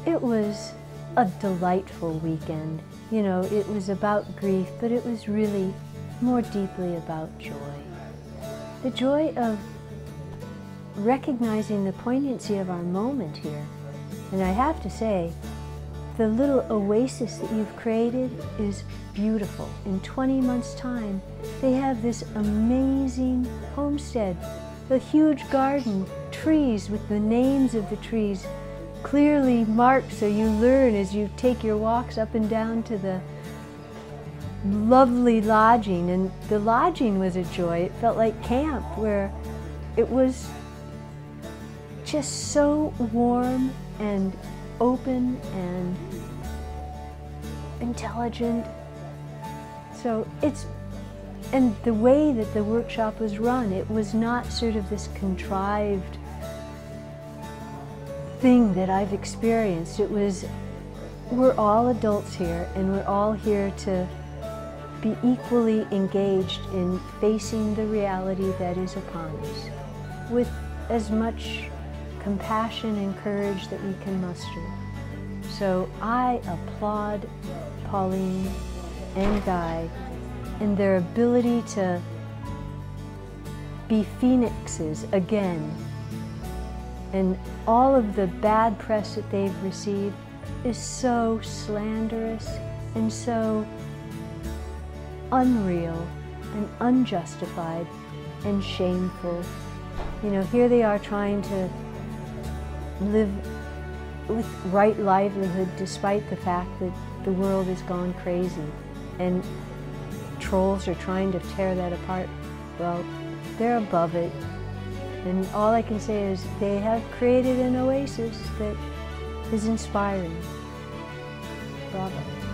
It was a delightful weekend. You know, it was about grief, but it was really more deeply about joy. The joy of recognizing the poignancy of our moment here. And I have to say, the little oasis that you've created is beautiful. In 20 months' time, they have this amazing homestead, a huge garden, trees with the names of the trees clearly marked so you learn as you take your walks up and down to the lovely lodging. And the lodging was a joy. It felt like camp, where it was just so warm and open and intelligent. So and the way that the workshop was run, it was not sort of this contrived thing that I've experienced. It was, we're all adults here, and we're all here to be equally engaged in facing the reality that is upon us with as much compassion and courage that we can muster. So I applaud Pauline and Guy and their ability to be phoenixes again. And all of the bad press that they've received is so slanderous and so unreal and unjustified and shameful. You know, here they are trying to live with right livelihood despite the fact that the world has gone crazy and trolls are trying to tear that apart. Well, they're above it. And all I can say is they have created an oasis that is inspiring. Bravo.